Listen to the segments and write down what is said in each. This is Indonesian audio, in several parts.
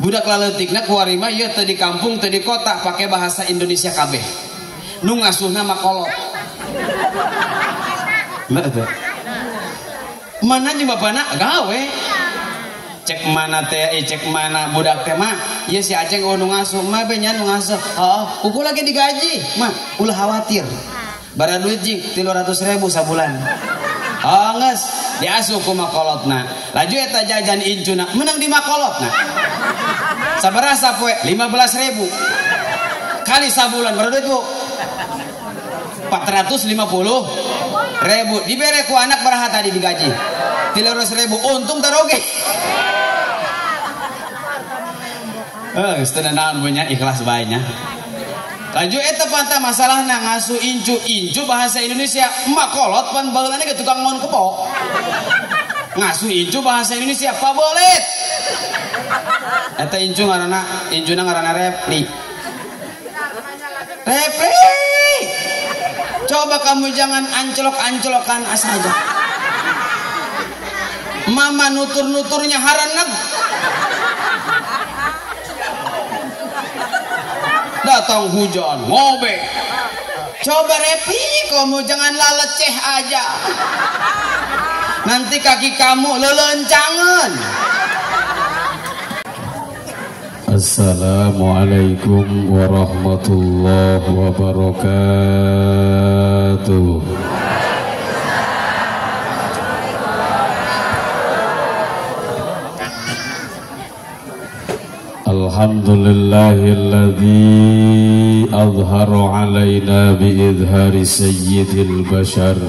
budak laletikna kuarima ieu teu di kampung teu di kota pakai bahasa Indonesia kabeh nu ngasuhna makolot mana jeung bapana gawe cek mana teh cek mana budak teh mah ieu si Aceng nu ngasuh mah be nya nu ngasuh ukul lagi digaji mah ulah khawatir bara duit jing 300.000 sabulan geus diasuh ku makolotna laju eta jajan incuna menang di makolotna sabaraha sapoe 15.000 kali sabulan berapa duit bu 450.000 dibere ku anak baraha tadi digaji 300.000 untung taroge geus teu naon punya ikhlas bae nya laju eta panta masalahna ngasuh incu bahasa Indonesia makolot pan baheulana ge tukang ngon kepok ngasuh incu bahasa Indonesia pabolet eta incuna ngaranna Repli coba kamu jangan anclok-anclokan asaja mama nutur-nuturnya haraneg datang hujan ngobe coba Repli kamu jangan laleceh aja nanti kaki kamu lelencangan. Assalamualaikum warahmatullahi wabarakatuh. Alhamdulillahilladzi azhara alaina biizhari sayyidil bashar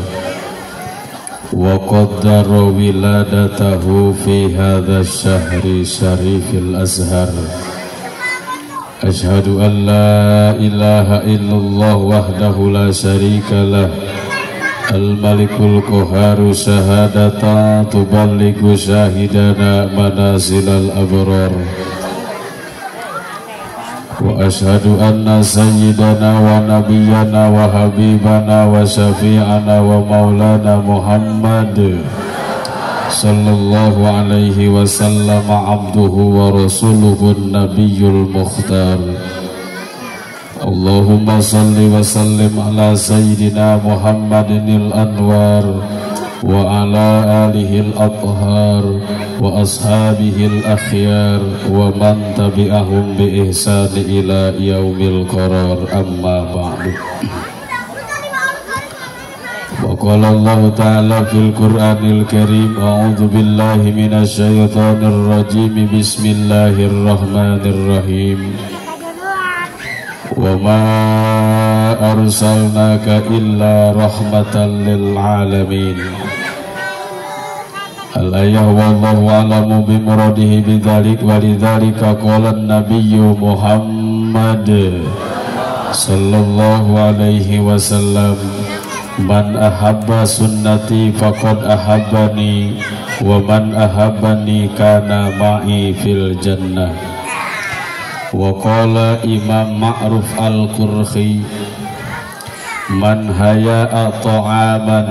wa qaddara wiladatahu fi hadha syahri syarifil azhar. Ashhadu an la ilaha illallah wahdahu la syarika lah al-malikul qaharu syahadatan tuballighu syahidana manazilal abrar. Wa ashhadu anna sayyidana wa nabiyyana wa habibana wa syafi'ana wa maulana Muhammad sallallahu alaihi wasallam abduhu wa rasuluhun nabiyyul mukhtar. Allahumma salli wa sallim ala sayyidina Muhammadinil anwar wa ala alihil athhar wa ashabihil akhyar wa man tabi'ahum bi ihsani ila yaumil qarar, amma ba'du. Wa qala Allah ta'ala fil Qur'anil Karim, a'udzu billahi minasy syaithanir rajim, bismillahirrahmanirrahim. Wa ma arsalnaka illa rahmatan lil alamin. Al-ayah wallahu a'lamu bimuradihi bidzalik walidzalika qala an-nabiyyu Muhammad sallallahu alaihi wasallam, man ahabba sunnati faqad ahabbani wa man ahabbani kana ma'i fil jannah. Wa qala Imam Ma'ruf al-Qurhi, man haya'a ta'aman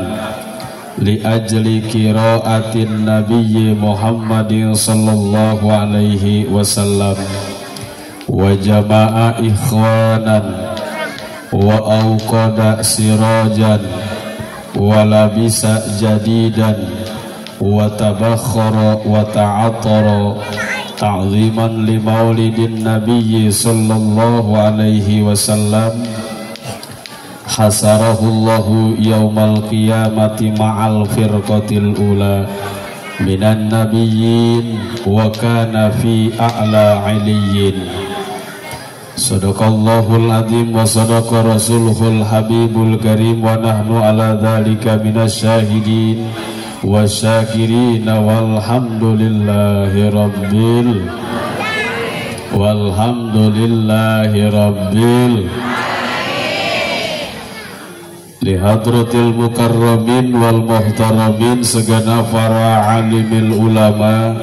li ajli qira'atin nabiyyi Muhammadin sallallahu alaihi wasallam wa jama'a ikhwanan wa awqada sirajan wa labisa jadidan wa tabakhara wa ta'attara ta'ziman li maulidin nabiyyi sallallahu alaihi wasallam, hasarahullahu yaumal qiyamati ma'al firqatil ula minan nabiyyin wa kana fi a'la iliyyin. Sadaqallahul azim wa sadaqa rasuluhul habibul karim wa nahnu ala dhalika minasyahidin wa syakirin walhamdulillahi rabbil lihadratil mukarramin wal muhtaramin, segana para alimil ulama,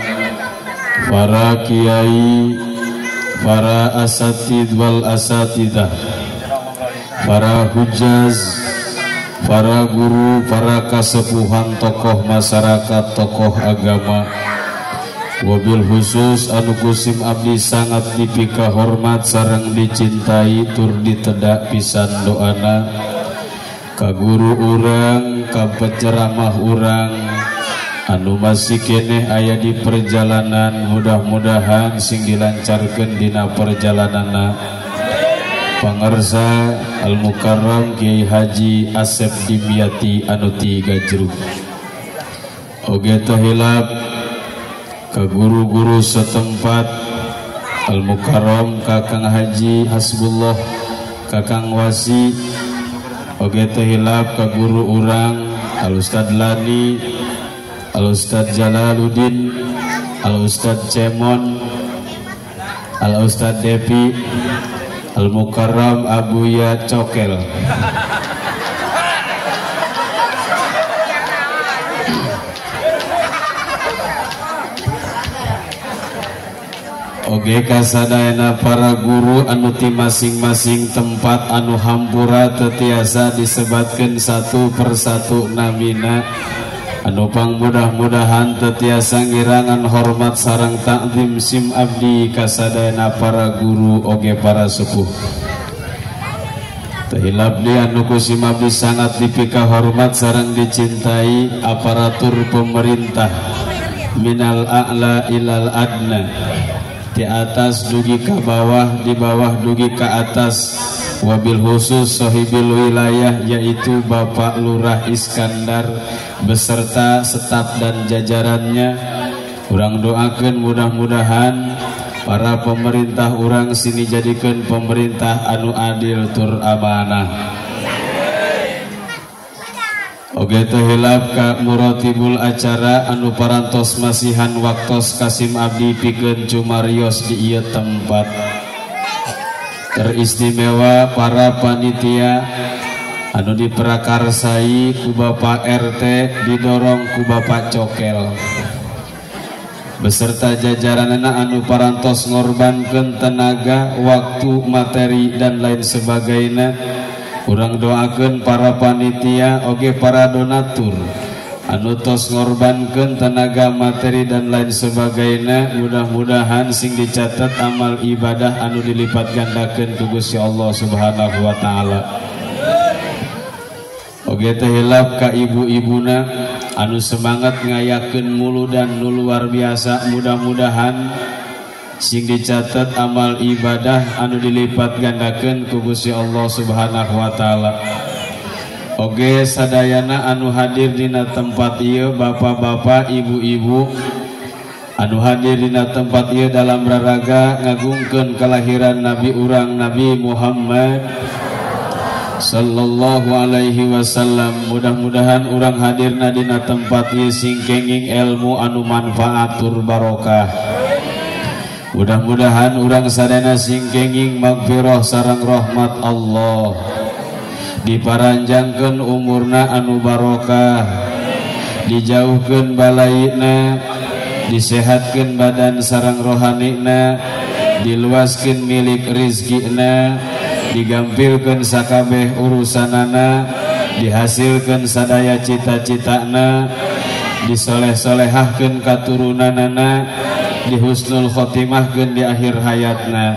para kiai, para asatid wal asatidah, para hujaz, para guru, para kasepuhan, tokoh masyarakat, tokoh agama, wabil khusus anu kusim abdi sangat dipika hormat sareng dicintai tur ditedak pisan doana ka guru urang, ka penceramah urang anu masih keneh aya di perjalanan, mudah-mudahan sing dilancarkeun dina perjalananna pangarsa Al Mukarram Kiai Haji Asep Dimyati anu ti Gajruh. Oge teh hilap ka guru-guru setempat Al Mukarram Kakang Haji Hasbullah Kakang Wasi. Oge teh hilap ka guru urang Al Ustad Lani, Al Ustad Jalaluddin, Al Ustad Cemon, Al Ustad Depi, Al Mukarram Abuya Cokel. Oge kasadayana para guru anu ti masing-masing tempat anu hampura tetiasa disebatkeun satu persatu namina anu pang mudah-mudahan tetiasa ngirangan hormat sareng takdim sim abdi kasadayana para guru oge para sepuh. Tehilap di anu kusim abdi sangat dipika hormat sareng dicintai aparatur pemerintah minal a'la ilal adna, di atas dugi ke bawah, di bawah dugi ke atas, wabil khusus sohibil wilayah yaitu Bapak Lurah Iskandar beserta staf dan jajarannya. Urang doakeun mudah-mudahan para pemerintah urang sini jadikan pemerintah anu adil tur amanah. Oge teh hilap ka muratibul acara anu parantos masihan waktos kasim abdi pikeun cumarios di ieu tempat. Teristimewa para panitia anu diprakarsai ku Bapak RT didorong ku Bapak Cokel beserta jajaranna anu parantos ngorbankeun tenaga, waktu, materi dan lain sebagainya. Urang doakeun para panitia oge para donatur anu tos ngorbankeun tenaga, materi dan lain sebagainya. Mudah-mudahan sing dicatat amal ibadah anu dilipat gandakeun ku Gusti Allah Subhanahu wa taala. Oge teh hilap ka ibu-ibuna anu semangat ngayakeun mulu dan nu luar biasa. Mudah-mudahan sing dicatat amal ibadah anu dilipat gandakeun ku Gusti Allah Subhanahu wa taala. Oge sadayana anu hadir dina tempat ieu, bapak-bapak, ibu-ibu anu hadir dina tempat ieu dalam raraga ngagungkeun kelahiran Nabi urang Nabi Muhammad sallallahu alaihi wasallam. Mudah-mudahan urang hadirna dina tempat ieu sing kenging ilmu anu manfaat tur barokah. Mudah-mudahan urang sadana sing kenging magfirah sareng rahmat Allah, diparanjangkeun umurna anu barokah, dijauhkeun balaina, disehatkeun badan sareng rohanina, diluaskeun milik rizkina, digampilkeun sakabeh urusanana, dihasilkeun sadaya cita-citana, disoleh-solehahkeun katurunanana, di husnul khotimahkeun di akhir hayatna.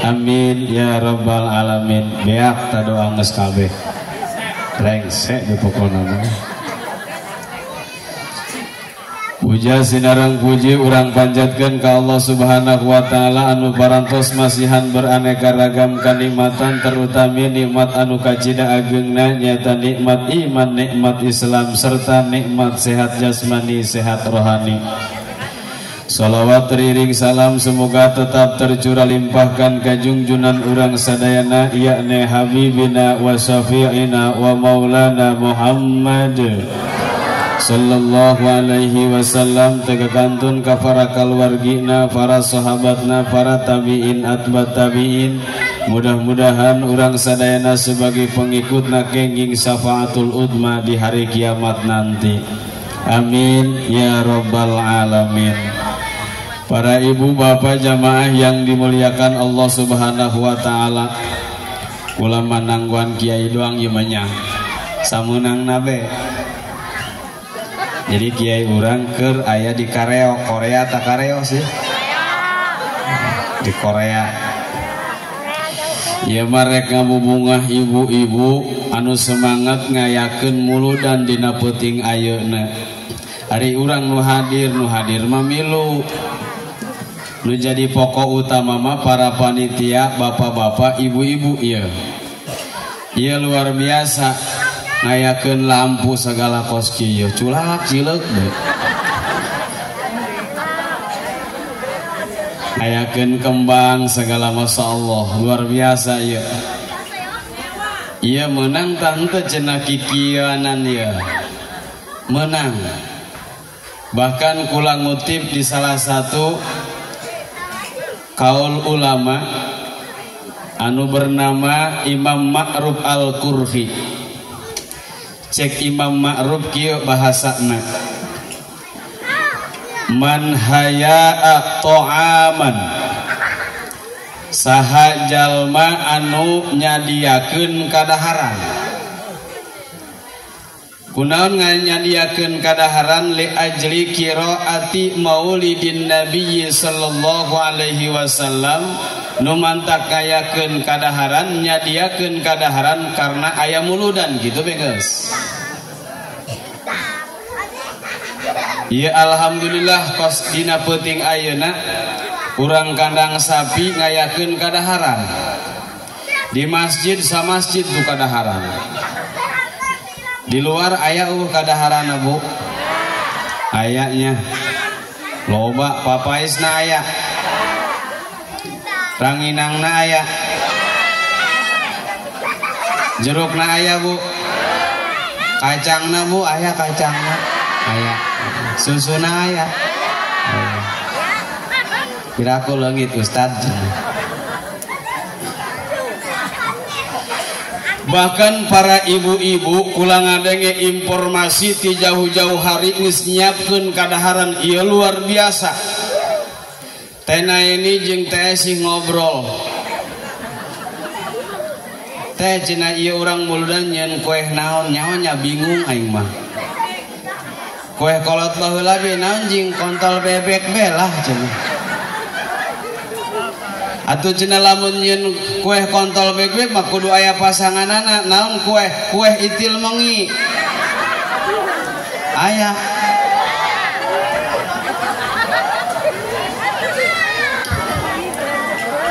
Amin ya rabbal alamin. Beak ta doa geus kabeh. Rengsek di pokona mah. Puja sinarang puji urang panjatkeun ka Allah Subhanahu wa taala anu parantos masihan beraneka ragam kanikmatan, terutama nikmat anu kacida ageungna nyaeta nikmat iman, nikmat Islam serta nikmat sehat jasmani, sehat rohani. Salawat teriring salam semoga tetap tercurah limpahkan ka junjunan urang sadayana yakni habibina wa syafi'ina wa maulana Muhammad sallallahu alaihi wasallam, tegakantun ka para kaluargina, para sahabatna, para tabi'in, atba tabi'in. Mudah-mudahan urang sadayana sebagai pengikutna kenging syafaatul udma di hari kiamat nanti. Amin ya rabbal alamin. Para ibu bapak jamaah yang dimuliakan Allah Subhanahu wa taala, ulama nangguan kiai doang ieu mah samunang nabe. Jadi kiai urang keur aya di Korea tak kareo sih di Korea. Ya marek ngabubungah ibu-ibu anu semangat ngayakeun muludan dina peuting ayeuna. Ari urang nu hadir mamilu. Nu jadi pokok utama mah para panitia, bapak-bapak, ibu-ibu ieu. Ieu luar biasa ngayakeun lampu segala kos kieu, culak cileuk deui. Ngayakeun kembang segala masya Allah luar biasa ieu. Ieu menang tante cenah kikieunan ieu. Menang. Bahkan kula ngutip di salah satu kaul ulama anu bernama Imam Ma'ruf Al-Qurfi. Cek Imam Ma'ruf kieu bahasana. Man haya'a ta'aman saha jalma anu nyadiakeun kadaharan. Kunaon nganyadiakeun kadaharan li ajli qiraati maulidin nabiyyi sallallahu alaihi wasallam nu mantak ngayakeun kadaharan nyadiakeun kadaharan karena aya muludan gitu beges. Ya alhamdulillah kos dina peuting ayeuna urang kandang sapi ngayakeun kadaharan. Di masjid sa masjid tu kadaharan. Di luar aya kadaharan Bu. Ayanya loba papaisna aya. Ranginangna aya. Jerukna aya Bu. Kacangna Bu aya kacangna. Aya. Susuna aya. Kira aku leungit Ustad. Bahkan para ibu-ibu kula ngadenge informasi ti jauh-jauh hari geus nyiapkeun kadaharan ieu luar biasa. Tena ini jeung teh si ngobrol. Teh cenah ieu urang muludan nyeun kueh naon nyahonya bingung aing mah. Kueh kolot heula be naon jeung kontol bebek belah cenah. Atuh cenah lamun nyeun kueh kontol bebek mah kudu aya pasanganana naon kueh itil mengi. Aya.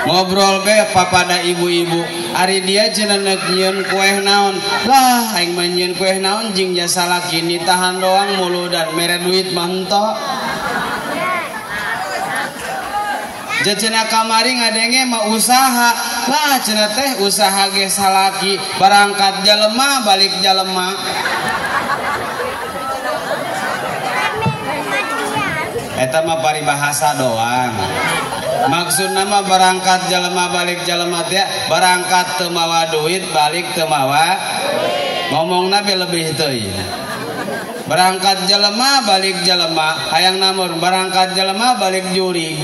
Ngobrol be papada ibu-ibu. Ari dia cenah nyeun kueh naon. Lah aing mah nyeun kueh naon jeung jasa laki nitahan doang muludan mere duit mah henteu. Cenah kamari ngadenge mah usaha lah cenah teh usaha ge salaki berangkat jalema balik jalema. Eta mah paribahasa doang. Maksudna mah berangkat jalema balik jalema teh berangkat teu mawa duit balik teu mawa. Ngomongna be lebih teuing. Berangkat jalema balik jalema hayang namun berangkat jalema balik jurig.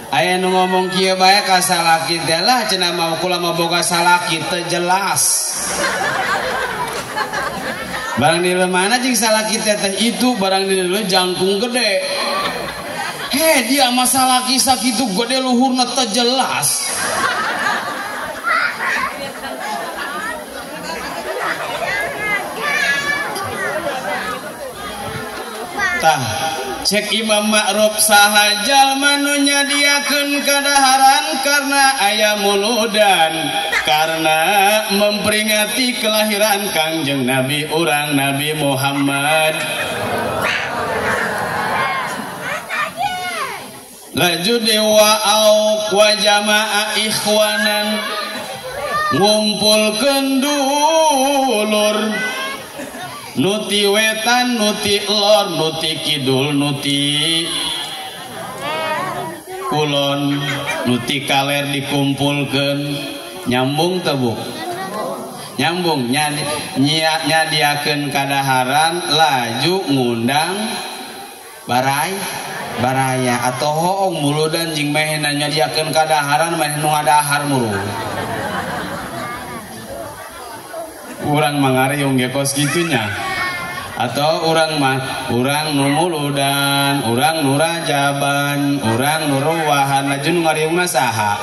Aya nu ngomong kieu bae ka salaki teh lah cenah mah kula mah boga salaki teu jelas. Barang di mana jeung salaki teh itu barang di leuh jangkung gede. He dia mah salaki sakitu gede luhurna teu jelas. Tah cek Imam Ma'ruf saha jalma nu nyadiakeun kadaharan karena aya muludan karena memperingati kelahiran Kangjeng Nabi urang Nabi Muhammad. Laju dewa au wa jamaah ikhwanan ngumpulkeun dulur nuti wetan, nuti lor, nuti kidul, nuti kulon, nuti kaler dikumpulkeun nyambung teu Bu? Nyambung nyadiakeun kadaharan laju ngundang baraya atau hoong muludan jeung mehna nyadiakeun kadaharan meh nu ngadahar mulu. Urang mangariung ge kos gitunya. Atau urang mah urang nu muludan, urang nu rajaban, urang nu ruwahan, lajun ngariungna saha?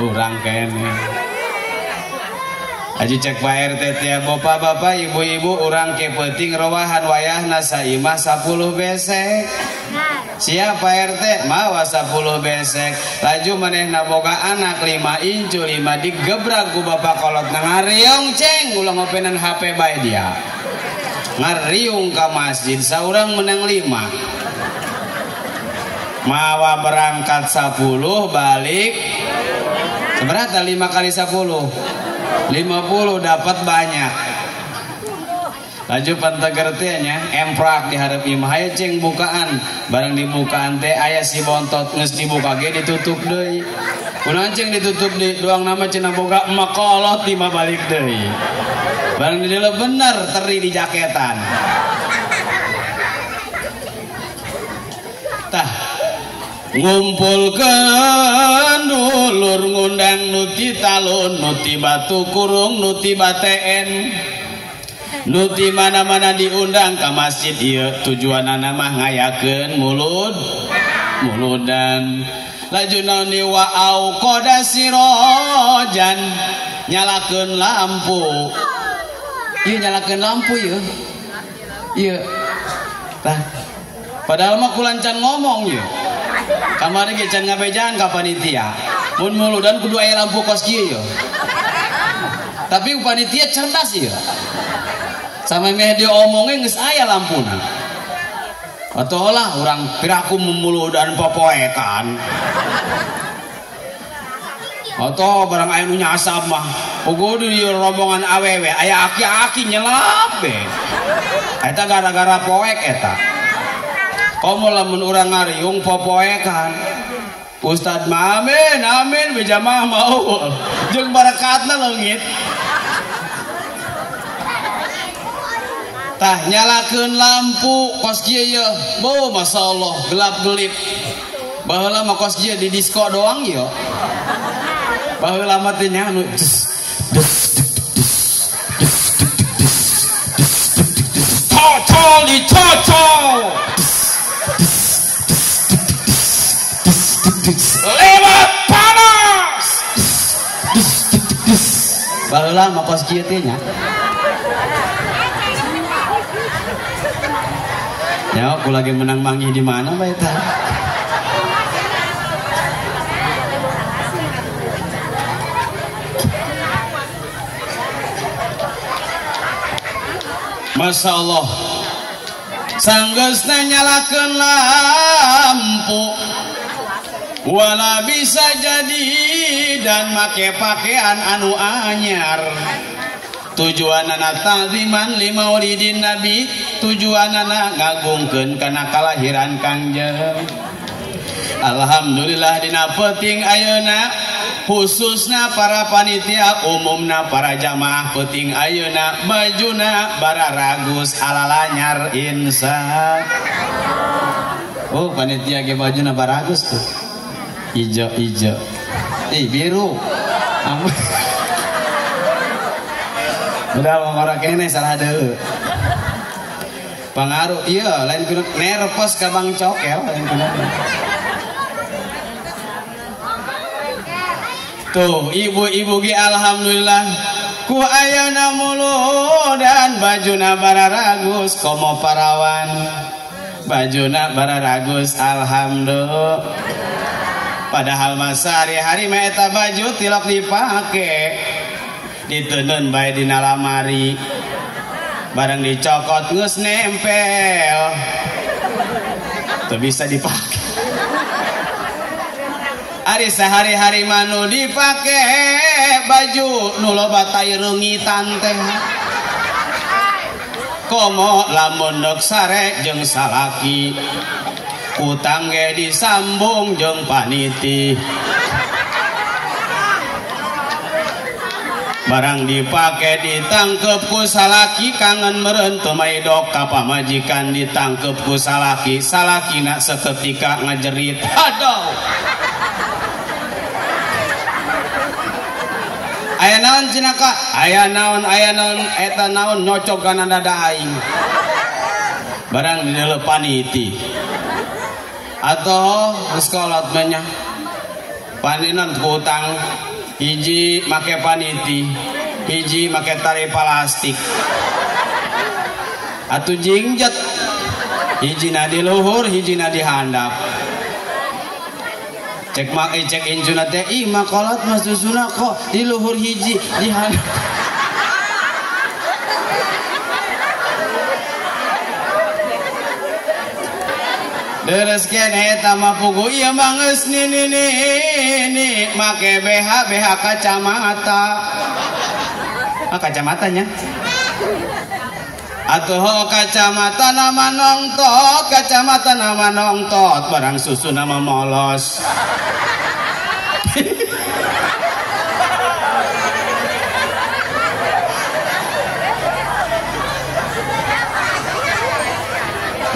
Urang kene. Aji cek Pak RT tiap bapak-bapak, ibu-ibu, urang ke penting ruwahan wayahna saimah 10 besek. Siapa RT mawa 10 besek. Laju manehna boga anak 5 incu 5 digebrak ku bapak kolot ngariung ceng ulah ngopenan HP bae dia. Ngariung ka masjid saurang menang 5. Mawa berangkat 10 balik seberapa 5 kali 10 50 dapat banyak. Laju panteger teh nya emprak diharap imah aya ceng bukaan barang dibukaan teh aya si bontot geus dibuka ge ditutup deui. Kunaon ceng ditutup deui doang nama cenah boga makolot di mah balik deui. Barang di dieu bener teri di jaketan. Tah ngumpulkeun dulur ngundang nuti talun nuti batu kurung nuti bateen nuti mana-mana diundang ke masjid ieu tujuanna mah ngayakeun muludan laju naon di wa'au qoda sirojan nyalakeun lampu ieu nyalakeun lampu ieu tah padahal mah kulancan ngomong ieu kamari ge can ngabejaan ka panitia mun muludan kudu aya lampu kos kieu yo tapi panitia cerdas ieu sama meh diomongin geus aya lampuna atuh lah urang piraku memuludan popoekan atuh barang aya nu nyasab mah kudu di rombongan awewe aya aki-aki nyelap be eta gara-gara poek eta komo lamun urang ngariung popoekan Ustad mah amin amin bejamaah mau jeung barakatna leungit tah nyalakeun lampu kos kieu ye beuh masyaallah gelap-gelip baheula mah kos kieu di disko doang ye baheula mah teh nya anu totol di totol lewat panas baheula mah kos kieu teh nya ya aku lagi menang mangi di mana Mbak Eta Masya Allah sanggeusna nyalakeun lampu wala bisa jadi dan make pakaian anu anyar tujuanana ta'ziman li maulidin nabi tujuanana ngagungkeun kana kalahiran Kangjeng alhamdulillah dina peuting ayeuna khususna para panitia umumna para jamaah peuting ayeuna bajuna bararagus alalanyar insya oh panitia ge bajuna baragus tuh ijo biru udah ngorok kene salah deui pengaruh iya lain kudu nerpos ka Bang Cokel lain kudu tuh ibu-ibu ge alhamdulillah ku ayeuna muludan bajuna bararagus komo parawan bajuna bararagus alhamdulillah padahal masa hari-hari mah eta baju tilok dipake diteun bae dina lamari barang dicokot geus nempel teu bisa dipake ari sehari-hari manu dipake baju nu loba tai reungitan teh komo lamun dok sare jeung salaki utang ge disambung jeung paniti barang dipake ditangkep ku salaki kangen meureun teu maidok ka pamajikan ditangkep ku salaki salakina saketika ngajerit aduh aya naon cenah Kak? Aya naon eta naon nyocok kana dada aing. Barang di dalam paniti. Atau sekolah banyak paninan utang hiji make paniti, hiji make tali plastik. Atuh jingjat hiji na di luhur, hiji na di handap. Cek injuna teh ih makolot mah susuna kok di luhur hiji di handap. Dereskeun eta mah pugu ieu mah geus ni make BH kacamata. Kacamatanya. Atuh kacamata nama nongtot, barang susu nama molos.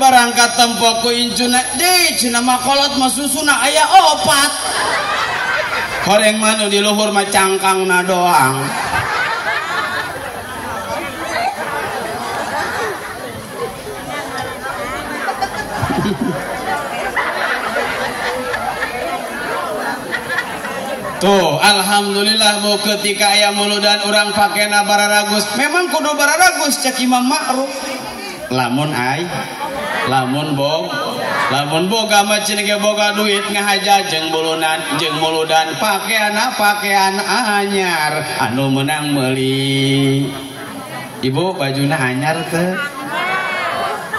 Barang katempo ku injuna deui cenah makolot mah susuna aya 4. Horeng manu di luhur mah cangkangna doang. Tuh, alhamdulillah bu ketika aya muludan orang pakena bararagus. Memang kudu bararagus cek Imam Ma'ruf. Lamun boga mah cenah ge boga duit ngahaja jeung muludan pakaian anyar anu meunang meuli. Ibu bajuna anyar teu?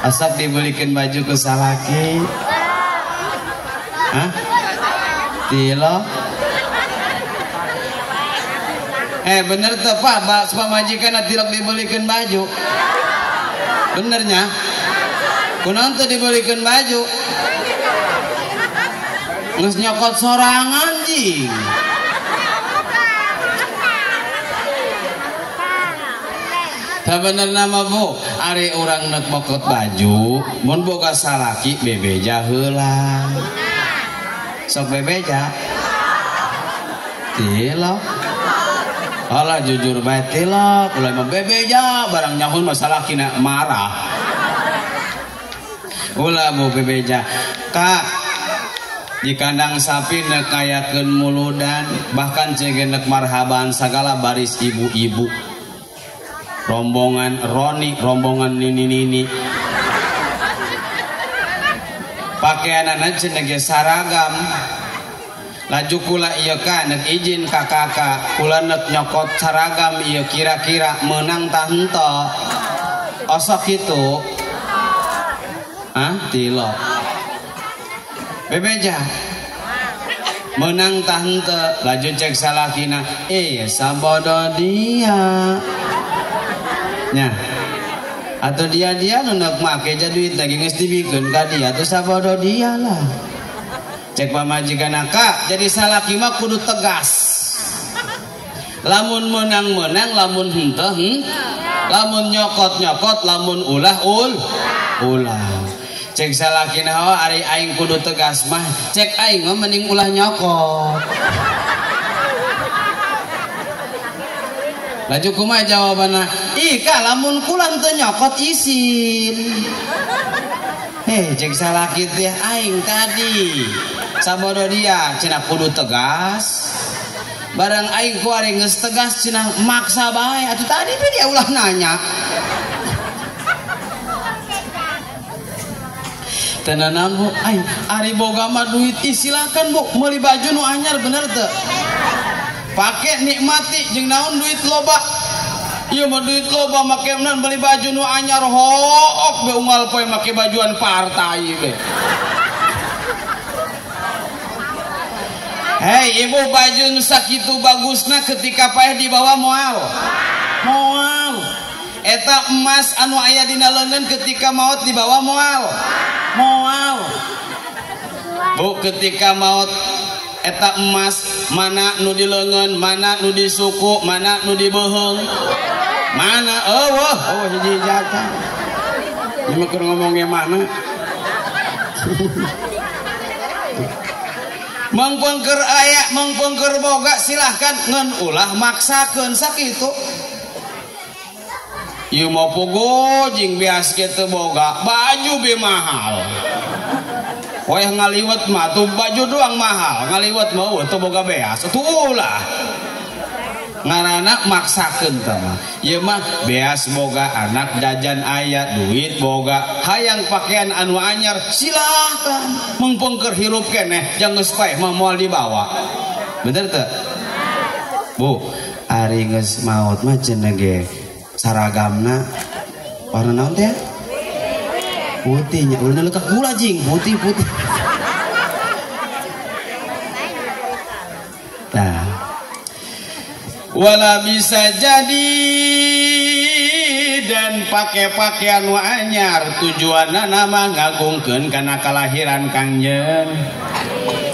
Asap dibelikeun baju ku salaki. Hah? Tilo? Bener tuh Pak, majikan tilok dibelikan baju. Benernya? Kunaon teh dibelikan baju? Geus nyokot sorangan jing. Tah bener nama Bu, ari urang neuk mokot baju, mun boga salaki bebeja heula. Sok bebeja. Tilok. Alah jujur bae tilok, ulah mah bebeja barang nyahun masalah kina marah. Ulah mau bebeja. Kak, di kandang sapi neuk kayakeun muludan, bahkan cegenek marhaban segala baris ibu-ibu. Rombongan Roni, rombongan nini-nini. Pakaianana cenah ge saragam. Laju kula ieu ka neuk izin ka kakak kula neuk nyokot saragam ieu kira-kira meunang tah henteu osok kitu tilo bebeja meunang tah henteu laju cek salakina sabodo dia nya atuh dia nu neuk make ja duit lagi geus dibikeun ka dia atuh sabodo dia lah. Cek pamajikan Kak, jadi salaki mah kudu tegas. Lamun menang, lamun henteu lamun nyokot, lamun ulah. Cek salaki nawa ari aing kudu tegas mah, cek aing mah mending ulah nyokot. Laju kumaha jawabanna? Kak lamun kula teu nyokot isin. Cek salaki teh aing tadi sabodo dia cenah kudu tegas. Barang aing ku ari geus tegas cenah maksa bae. Atuh tadi teh dia ulah nanya. Tenanan Bu, aing ari boga mah duit silakan Bu, meuli baju nu anyar bener teu? Pake nikmati jeung naon duit loba. Ieu mah duit loba make naon beli baju nu anyar hook be unggal poe make bajuan partai be. Hei ibu baju nu sakitu bagusna ketika paeh dibawa moal. Eta emas anu aya dina leungeun ketika maot dibawa moal. Bu ketika maot eta emas mana nu di leungeun, mana nu di suku, mana nu di beuheung. Mana hiji jata. Ieu mah keur ngomong ge mana? mengpengker aya mengpengker boga silahkan ngan ulah maksakeun sakitu. Ieu mau pogo jing beas kitu boga baju be mahal. Wah ngaliwat mah tuh baju doang mahal, ngaliwat mah tuh boga beas tuh ulah. Ngaranna maksakeun tah mah. Ieu mah beas boga anak jajan aya duit boga hayang pakaian anu anyar silahkan mengpengker hirup keneh jang geus paeh mah moal dibawa. Bener teu? Bu, ari geus maot mah cenah ge saragamna warna naon teh? Putihnya, ulun lekak gula jing, putih. Nah, wala bisa jadi dan pakai pakaian anyar tujuanna nama ngagungkeun kana kalahiran Kangjeng.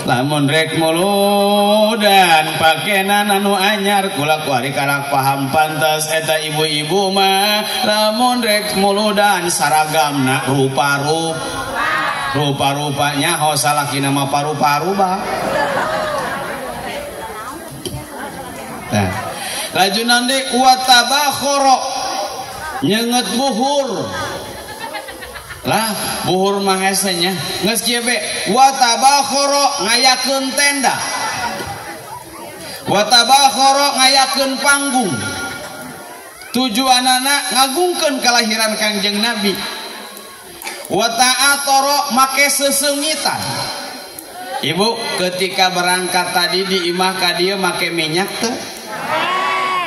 Lamun rek muludan pakaian anu anyar kula kuari karak paham pantas eta ibu-ibu mah lamun rek muludan saragamna rupa-rupanya hosalaki nama paru-paru bah. Nah, laju nanti watabakhoro nyenget buhur lah buhur mahesenya geus kieu be watabakhoro ngayakeun tenda watabakhoro ngayakeun panggung tujuanana ngagungkeun kalahiran Kangjeng Nabi wata'atoro make sesengitan. Ibu ketika berangkat tadi di imah ka dieu make minyak teu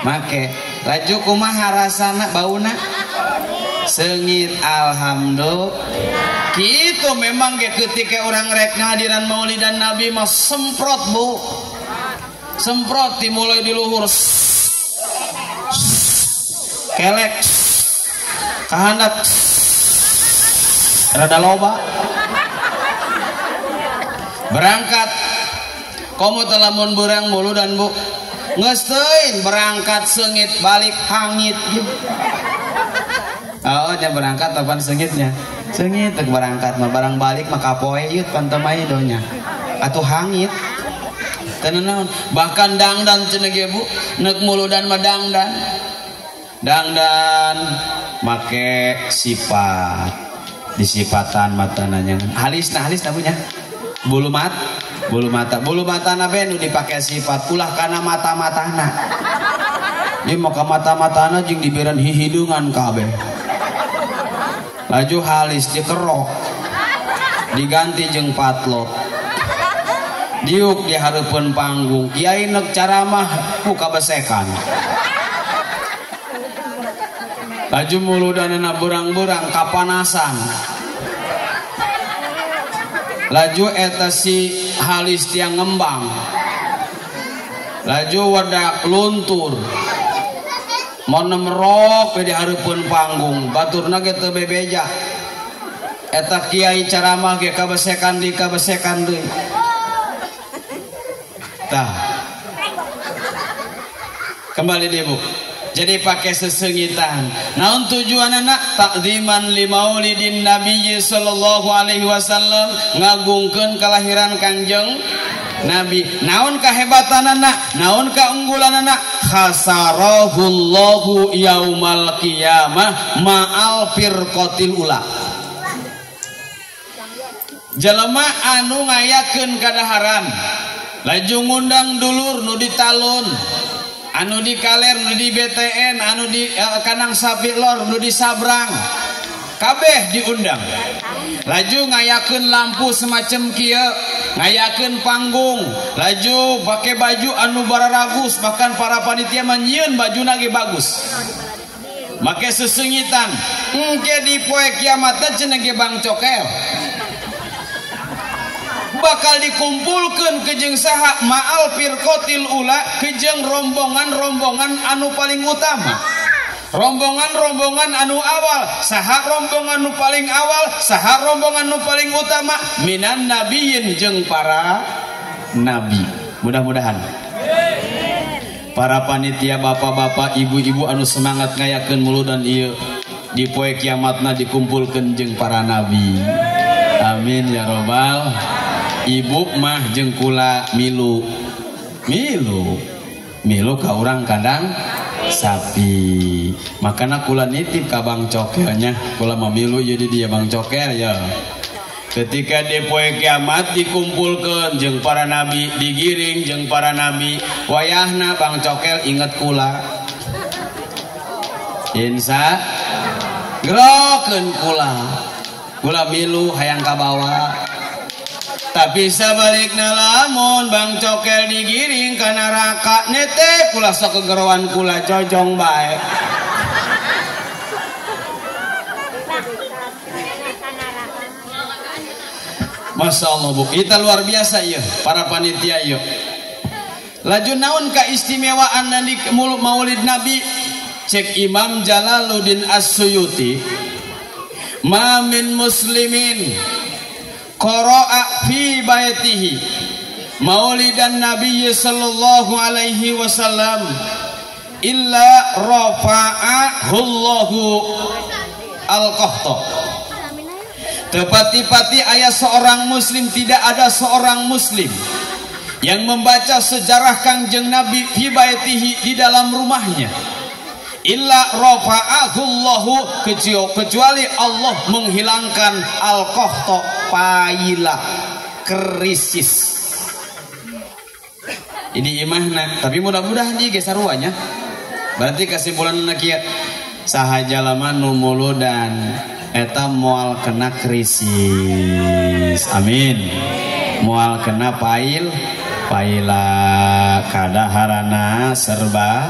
make laju kumaha rasana bauna seungit alhamdulillah kitu memang ge ketika orang rek ngahadiran maulidan Nabi mah semprot bu semprot dimulai di luhur kelek kahandap rada loba berangkat komo telamun burang mulu dan bu ngestein berangkat sengit balik hangit gitu. Oh dia berangkat apaan sengitnya sengit berangkat mah barang balik mah kapoe yut pantemai donya atuh hangit tenan bahkan dangdan cenah ge bu neuk muludan mah dangdan make sifat disifatan mata nanya halis punya bulu mata na be nu dipake sifat ulah kana mata-matana ieu mah ka mata-matana jeung diberen hihidungan kabeh laju halis dikerok diganti jeung patlot diuk di hareupeun panggung kiai neuk caramah ku kabesekan laju muludanana burang-burang kapanasan laju eta si halis tiang ngembang laju wadak luntur mau nemerok di hareupeun panggung baturna ge teu bebeja eta kiai caramah ge kabesekan deui tah kembali deh bu jadi pakai sesengitan naon tujuanana takziman li maulidin nabiyyi sallallahu alaihi wasallam ngagungkeun kalahiran Kangjeng Nabi naon kahebatanana naon kaunggulanana khasarahullahu yaumal qiyamah ma'al firqatil ula jelema anu ngayakeun kadaharan laju ngundang dulur nu ditalun anu di kaler nu di BTN anu di kanang sapi lor nu di sabrang kabeh diundang laju ngayakeun lampu semacam kieu ngayakeun panggung laju pakai baju anu bararagus bahkan para panitia nyieun bajuna ge bagus make sesengitan engke di poe kiamat teh cenah ge bang cokel bakal dikumpulkan kejeng saha ma'al firqatil ula kejeng rombongan anu paling utama rombongan anu awal saha rombongan anu paling awal saha rombongan anu paling utama minan nabiyin jeung para nabi mudah-mudahan para panitia bapak-bapak ibu-ibu anu semangat ngayakeun muludan ieu di poe kiamatna dikumpulkeun jeung para nabi amin ya robbal ibu mah jeung kula milu ka urang kandang sapi. Makana kula nitip ka Bang Cokelnya, kula mamilu jadi dia Bang Cokel ya. Ketika di poe kiamat dikumpulkeun jeung para nabi, digiring jeung para nabi, wayahna Bang Cokel inget kula. Insya gerokeun kula milu hayang ka bawah. Tapi sabalikna lamun Bang Cokel digiring ka neraka nete kula sok kegerowan kula jojong bae. Masya Allah Bu, kita luar biasa ya para panitia ya. Laju naon keistimewaan di Maulid Nabi, cek Imam Jalaluddin As-Suyuti, ma min muslimin qara'a fi baitihi maulidan Nabi sallallahu alaihi wasallam illa rafa'ahullahu al-qahta. Tepati-pati ayat seorang muslim, tidak ada seorang muslim yang membaca sejarah Kangjeng Nabi fi baitihi di dalam rumahnya illa rafa'ahullahu, kecuali Allah menghilangkan al-qahta, paila, krisis. Ini imahna, tapi mudah-mudahan dia gesaruanya. Berarti kesimpulan kieu sahaja lama nu muludan eta moal kena krisis. Amin. Moal kena paila kadaharana serba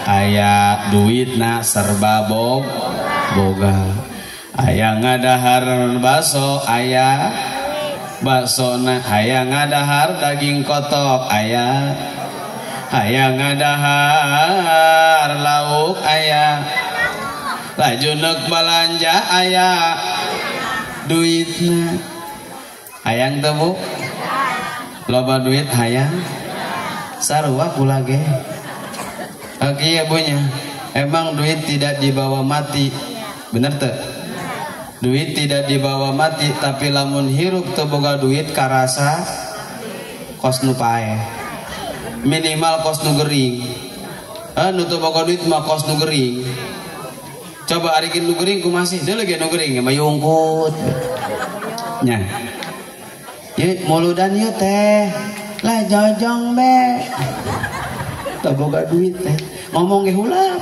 aya duitna serba boga, aya ngadahar baso aya basona, aya ngadahar daging kotok aya ngadahar lauk aya, laju neuk balanja aya duitna. Hayang teu Bu? Loba duit hayang sarua kula ge. Oke ya bunya, emang duit tidak dibawa mati, bener tuh? Duit tidak dibawa mati, tapi lamun hirup teu boga duit karasa kos nu paeh, minimal kos nu gering. Nu teu boga duit mah kos nu gering. Coba arikin nu gering ku masih, deui lagi nu gering mah yungkut. Nya, ye muludan ieu teh, lah jojong be. Boga duit teh ngomong ge heula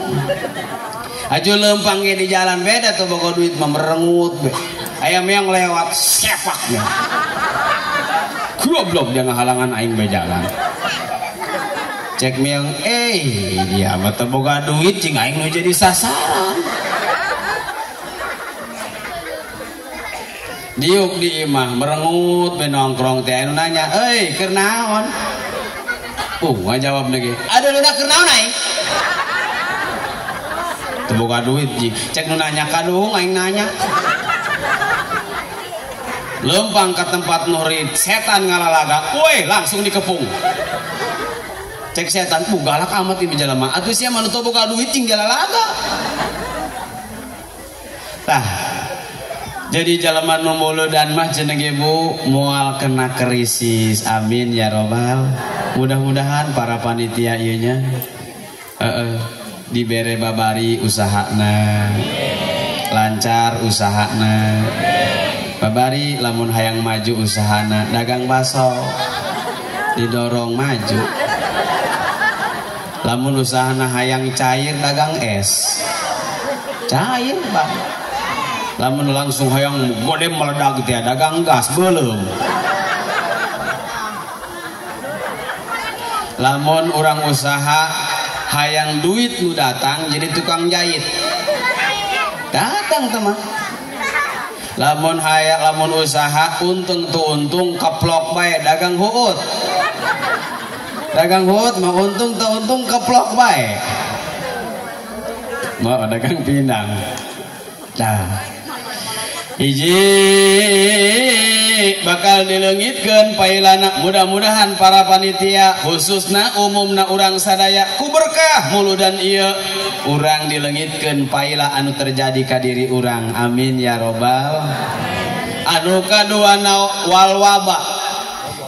aju lempang ge di jalan beda tuh boga duit mah merengut be aya meong lewat sepak ya goblok dia ngahalangan aing be jalan cek meong dia mah teu boga duit cing aing nu jadi sasaran diuk di imah merengut be nongkrong teh anu nanya keur naon. Ngajawab lagi. Aduh lu nak kernaon aing? Teu boga duit ji. Cek nu nanya kadung aing nanya. Lempang ke tempat nurid, setan ngalalaga. Woi, langsung dikepung. Cek setan, galak amat ieu jelema. Atuh sia mah nu teu boga duit cing jalalaga. Tah. Jadi jelema nu muludan mah cenah ge Bu moal kena krisis. Amin ya robbal. Mudah-mudahan para panitia ieu nya dibere babari usahana, lancar usahana. Babari lamun hayang maju usahana, dagang baso didorong maju. Lamun usahana hayang cair, dagang es cair Bang. Lamun langsung hayang gede meledak teh dagang gas belum. Lamun orang usaha hayang duit nu datang jadi tukang jahit datang teman. Lamun usaha untung tuh untung keplok bae dagang huut mah untung tuh untung keplok bae mau dagang pinang. Nah hiji bakal dileungitkeun pailana, mudah-mudahan para panitia khususna umumna urang sadaya ku berkah muludan ieu urang dileungitkeun paila anu terjadi ka diri urang. Amin ya robbal. Anu kaduana wal wabah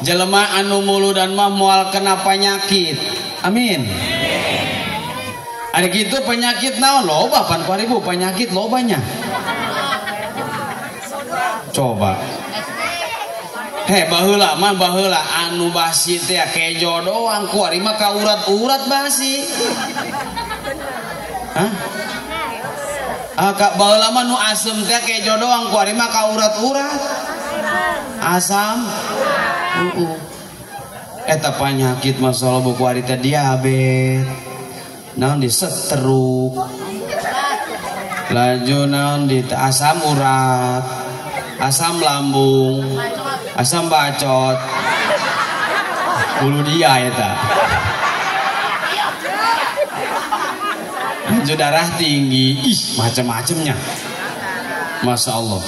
jelema anu muludan mah moal kena penyakit. Amin. Ada gitu penyakit naon loba 80.000 penyakit lobanya. Coba. Baheula mah baheula anu basi teh kejo doang kuari mah ka urat-urat basi. Hah? Kak baheula mah nu asem teh kejo doang kuari mah ka urat-urat. Asam. Eta penyakit masalah buku ari teh diabetes. Naon di setruk. Laju naon di asam urat, asam lambung, asam bacot. Ulu dia eta. Laju darah tinggi, macam-macamnya. Masya Allah.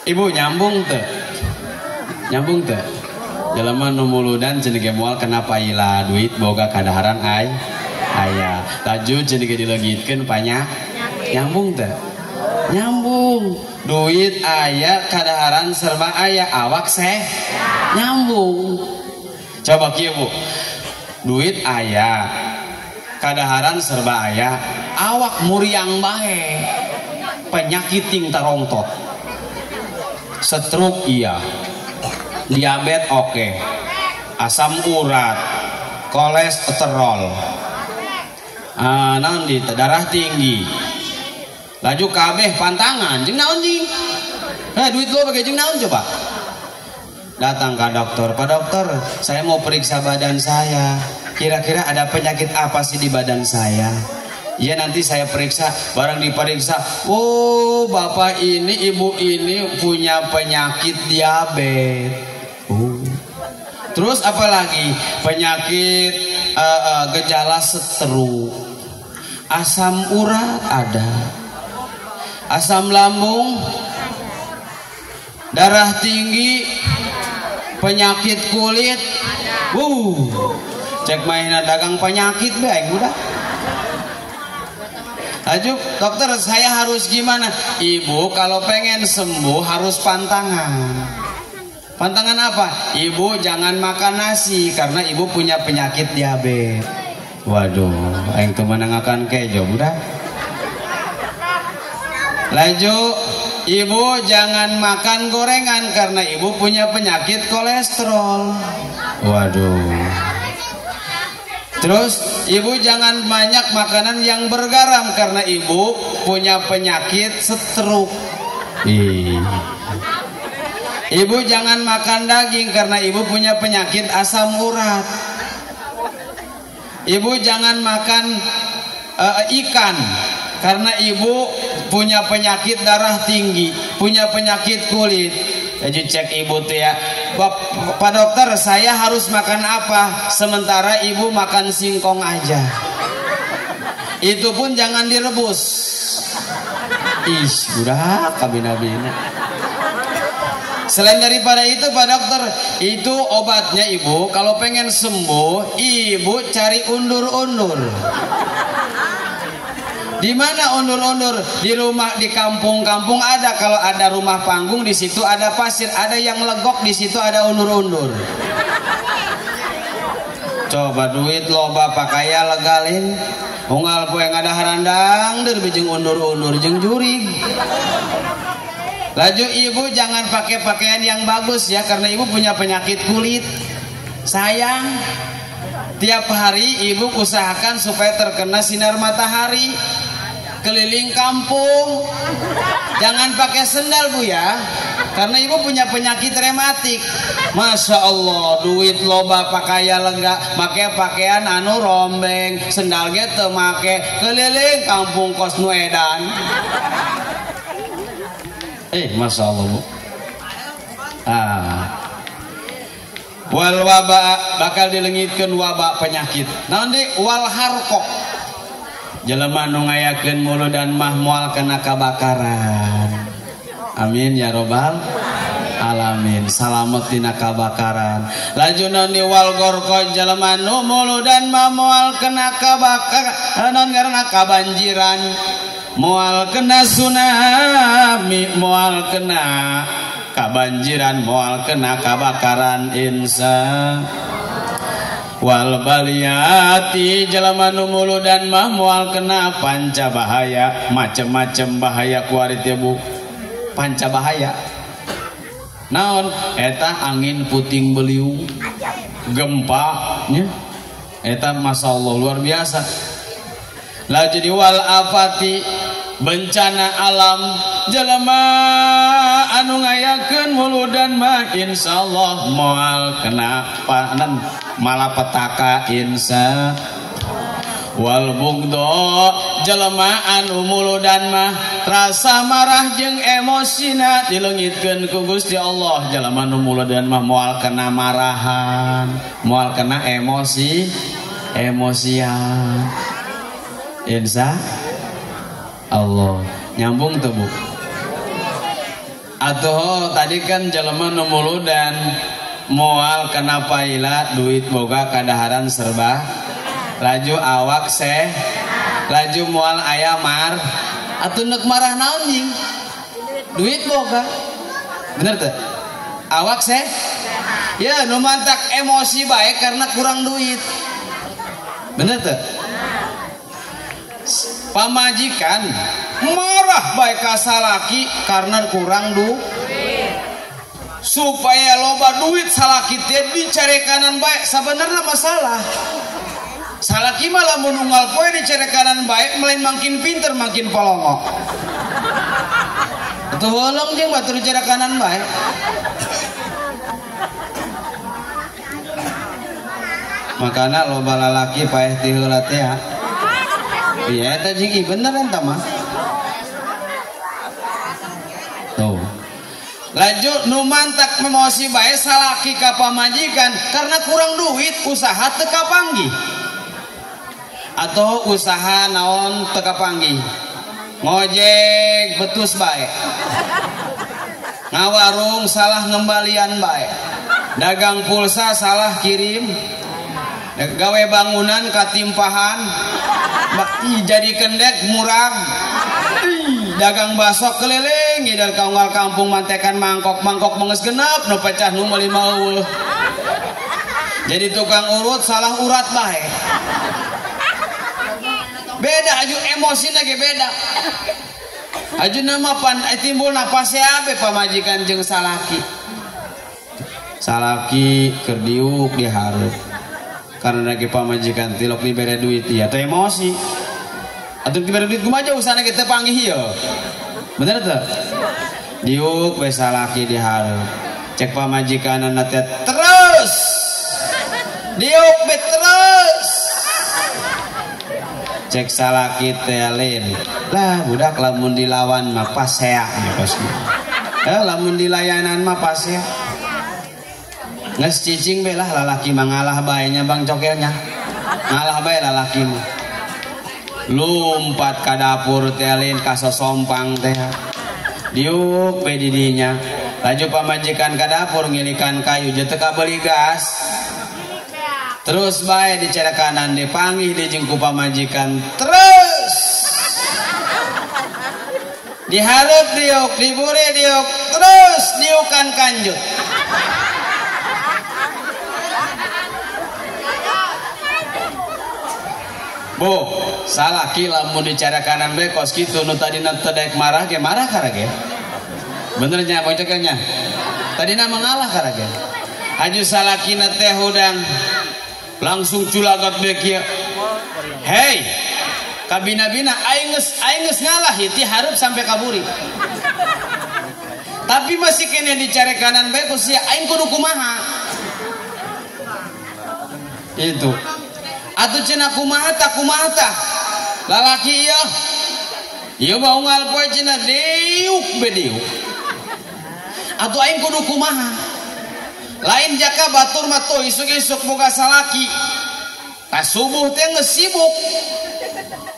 Ibu nyambung teh. Nyambung teh. Jelema nu muludan cenah ge moal kena paila duit boga kadaharan aya. Laju cenah ge dilegitkeun banyak. Nyambung teh. Nyambung. Duit aya kadaharan serba aya awak nyambung. Coba kieu Bu. Duit aya kadaharan serba aya awak muriang bae. Penyakit ting tarongtot. Stroke iya. Diabetes oke. Asam urat, kolesterol, nanti darah tinggi, laju kabeh pantangan, jeung naon jeung? Duit lo pakai jeung naon coba? Datang ke dokter, Pak dokter, saya mau periksa badan saya. Kira-kira ada penyakit apa sih di badan saya? Ya nanti saya periksa, barang diperiksa, oh bapak ini, ibu ini punya penyakit diabetes. Terus apalagi penyakit gejala stroke, asam urat ada, asam lambung, darah tinggi, penyakit kulit. Cek mainan dagang penyakit baik udah. Ajuk dokter saya harus gimana? Ibu kalau pengen sembuh harus pantangan. Pantangan apa? Ibu jangan makan nasi karena ibu punya penyakit diabetes. Waduh, aing teu menangakan kejo udah. Laju, ibu jangan makan gorengan karena ibu punya penyakit kolesterol. Waduh. Terus, ibu jangan banyak makanan yang bergaram karena ibu punya penyakit stroke. Ibu jangan makan daging karena ibu punya penyakit asam urat. Ibu jangan makan ikan karena ibu punya penyakit darah tinggi, punya penyakit kulit. Jadi cek ibu tuh ya, Pak dokter saya harus makan apa? Sementara ibu makan singkong aja. Itu pun jangan direbus. Udah kabina-bina. Selain daripada itu Pak dokter, itu obatnya ibu. Kalau pengen sembuh, ibu cari undur-undur. Di mana undur-undur? Di rumah, di kampung-kampung ada. Kalau ada rumah panggung di situ ada pasir, ada yang legok di situ ada undur-undur. Coba duit loba pakaya legalin. Unggal poe ngadaharandang deur bijeng undur-undur jeung jurig. Laju ibu jangan pakai pakaian yang bagus ya karena ibu punya penyakit kulit. Sayang, tiap hari ibu usahakan supaya terkena sinar matahari. Keliling kampung, jangan pakai sendal Bu ya, karena ibu punya penyakit rematik. Masya Allah, duit loba pakaian lega, pakai pakaian anu rombeng, sendal gitu make keliling kampung kos nu edan. Masya Allah Bu. Wal waba bakal dilengitkeun wabak penyakit. Naon deui wal harqoq. Jelema nu ngayakeun muludan mah moal kena kabakaran. Amin ya robbal alamin. Salamet tina kabakaran. Laju naon di wal gorqo jelema nu muludan mah moal kena kabakaran, naon ngaranna kabanjiran. Moal kena tsunami, moal kena kabanjiran moal kena kabakaran insa wal baliyati jelema nu muludan mah moal kena panca bahaya macem-macem bahaya ku ari teh Bu panca bahaya naon eta angin puting beliung gempa nya eta masyaallah luar biasa lah jadi wal afati bencana alam jelema anu ngayakeun muludan mah insyaallah moal kena panan malapetaka insa wal bugdo jelema anu muludan mah rasa marah jeung emosina dileungitkeun ku Gusti Allah jelema anu muludan mah moal kena marahan moal kena emosian insya Allah nyambung tuh Bu atuh tadi kan jelema nu muludan moal kena paila duit boga kadaharan serba laju awak laju moal aya mar atuh neuk marah naon jing duit boga bener teh awak ya nu mantak emosi bae karena kurang duit bener teh pamajikan marah baik ka salaki karena kurang duit supaya loba duit salaki teh dicarekanan baik sabenerna masalah salaki mah lamun unggal poe dicarekanan baik melain makin pinter makin polongok atuh holong jeung batur dicarekanan baik makana loba lalaki paeh ti heula teh iya eta jigi bener enta mah tuh laju nu mantak emosi bae salaki ka pamajikan karena kurang duit usaha teu kapanggih atau usaha naon teu kapanggih ngojek betus bae ngawarung salah ngembalian bae dagang pulsa salah kirim gawe bangunan katimpahan jadi kendek murag dagang baso keliling dari kaunggal kampung mantekan mangkok menges genep nu pecah nu 50 jadi tukang urut salah urat bae beda aju emosi lagi beda aju nama pan timbul napasnya abe pamajikan jeung salaki keur diuk dihareup karena lagi pamajikan tilok dibere duit ya teh emosi atuh dibere duit kumaha usahana kita panggih ya bener teh diuk we salaki dihareup cek pamajikanana teh terus diuk be terus cek salaki teh lain lah budak lamun dilawan mah pasea nya pasti lamun dilayanan mah pasea nges cicing belah lalaki mangalah baenya bang cokelnya ngalah bae lalaki mah lumpat ka dapur teh lain ka sosompang teh diuk be di dinya laju pamajikan ka dapur ngilikan kayu jeung teu kabeli gas terus bae dicerekanan dipanggih di jeung ku pamajikan terus dihareup diuk dibure diuk terus diukan kanjut Bu, salah kila mau dicara kanan be kos kitu nu tadina teu daek marah ge marah karage. Benernya mau cekelnya. Tadina mengalah karage. Aju salakina teh hudang langsung culagat be kieu. Hei, kabina-bina aing geus ngalah ieu hareup sampai kaburi. Tapi masih kene dicare kanan be ku sia aing kudu kumaha. Itu. Atuh cenah kumaha tah lalaki ieu mah unggal poe cenah diuk be diuk atuh aing kudu kumaha lain jaka batur mah tuh isuk-isuk boga salaki pas subuh teh geus sibuk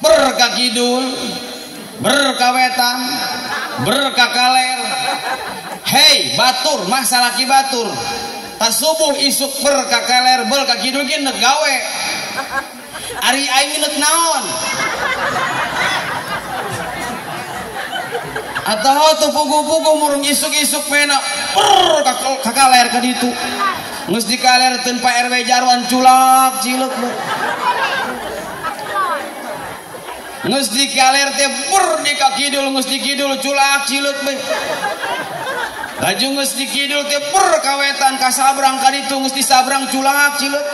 berka kidul berka wetan berka kaler hei batur mah salaki batur pas subuh isuk berka kaler berka kidul ge neuk gawe ari aing neuk naon Atau tuh pugu-pugu murung isuk-isuk mena kakaler ka ditu geus dikalerteun Pak RW Jarwan culak cilek geus dikaler teh di ka kidul geus di kidul culak cilek be laju geus di kidul teh kawetan ka sabrang ka ditu geus di sabrang culak cilek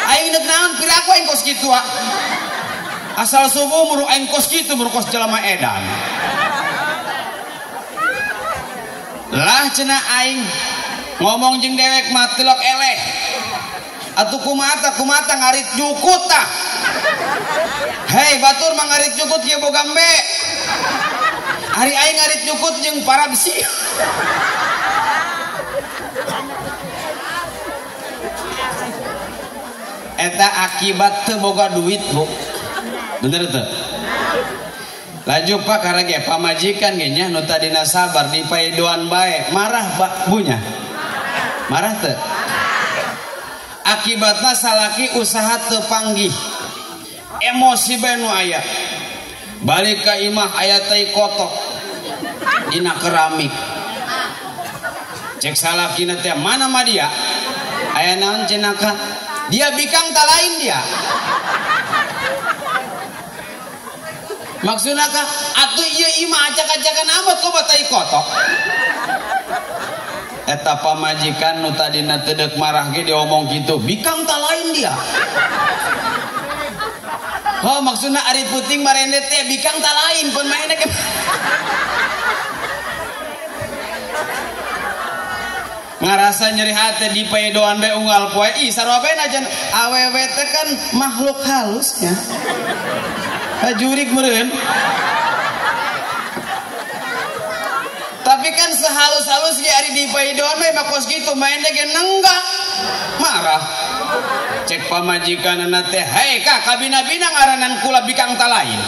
aing neuk naon piraku aing kos kitu asal subuh muru aing kos kitu muru kos jelema edan lah cenah aing ngomong jeung dewek mah telok eleh atuh kumata ngarit jukut tah hei batur mah ngarit jukut kieu boga embe hari aing ngarit jukut jeung para besi eta akibat teu boga duit bu bener teu laju Pak karage pamajikan ge nya nu tadina sabar dipaedoan bae marah bunya marah teu akibatna salaki usaha teu panggih emosi bae nu aya balik ka imah aya teh kotok dina keramik cek salakina teh mana mah dia aya naon cenah ka dia bikang tak lain dia maksudnya kah atuh ieu imah acak-acakan amat kok batai kotok eta pamajikan nu tadina teu deuk marah ge diomong kitu bikang tak lain dia oh maksudnya ari puting marende teh bikang tak lain pun mainnya ke ngarasa nyeri hati di paedoan bae unggal poe ih sarobena jan awewe teh kan makhluk halus ya jurik meureun tapi kan sehalus-halus ge ari di paedoan bae makos kitu main ge nenggak marah cek pamajikanna teh hei ka kabina-bina ngaranan kula bikang tak lain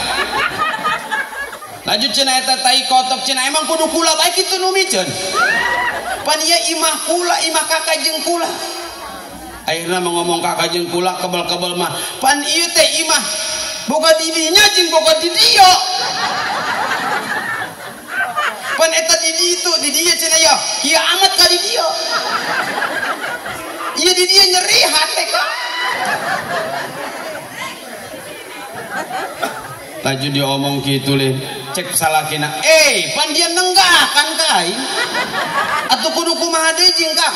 laju cenah eta tai kotok cenah emang kudu kula bae kitu nu miceun pan ieu imah kula imah kakak jeung kula akhirna ngomong kakak jeung kula kebel-kebel mah pan ieu teh imah boga didinya jeung boga di dieu pan eta di ditu di dieu cenah ya ieu amat ka di dieu ieu di dieu nyeri hate ka laju dia omong kitu leh cek salakina pan dia nenggak kan kai atuh kudu kumaha deui jeung ka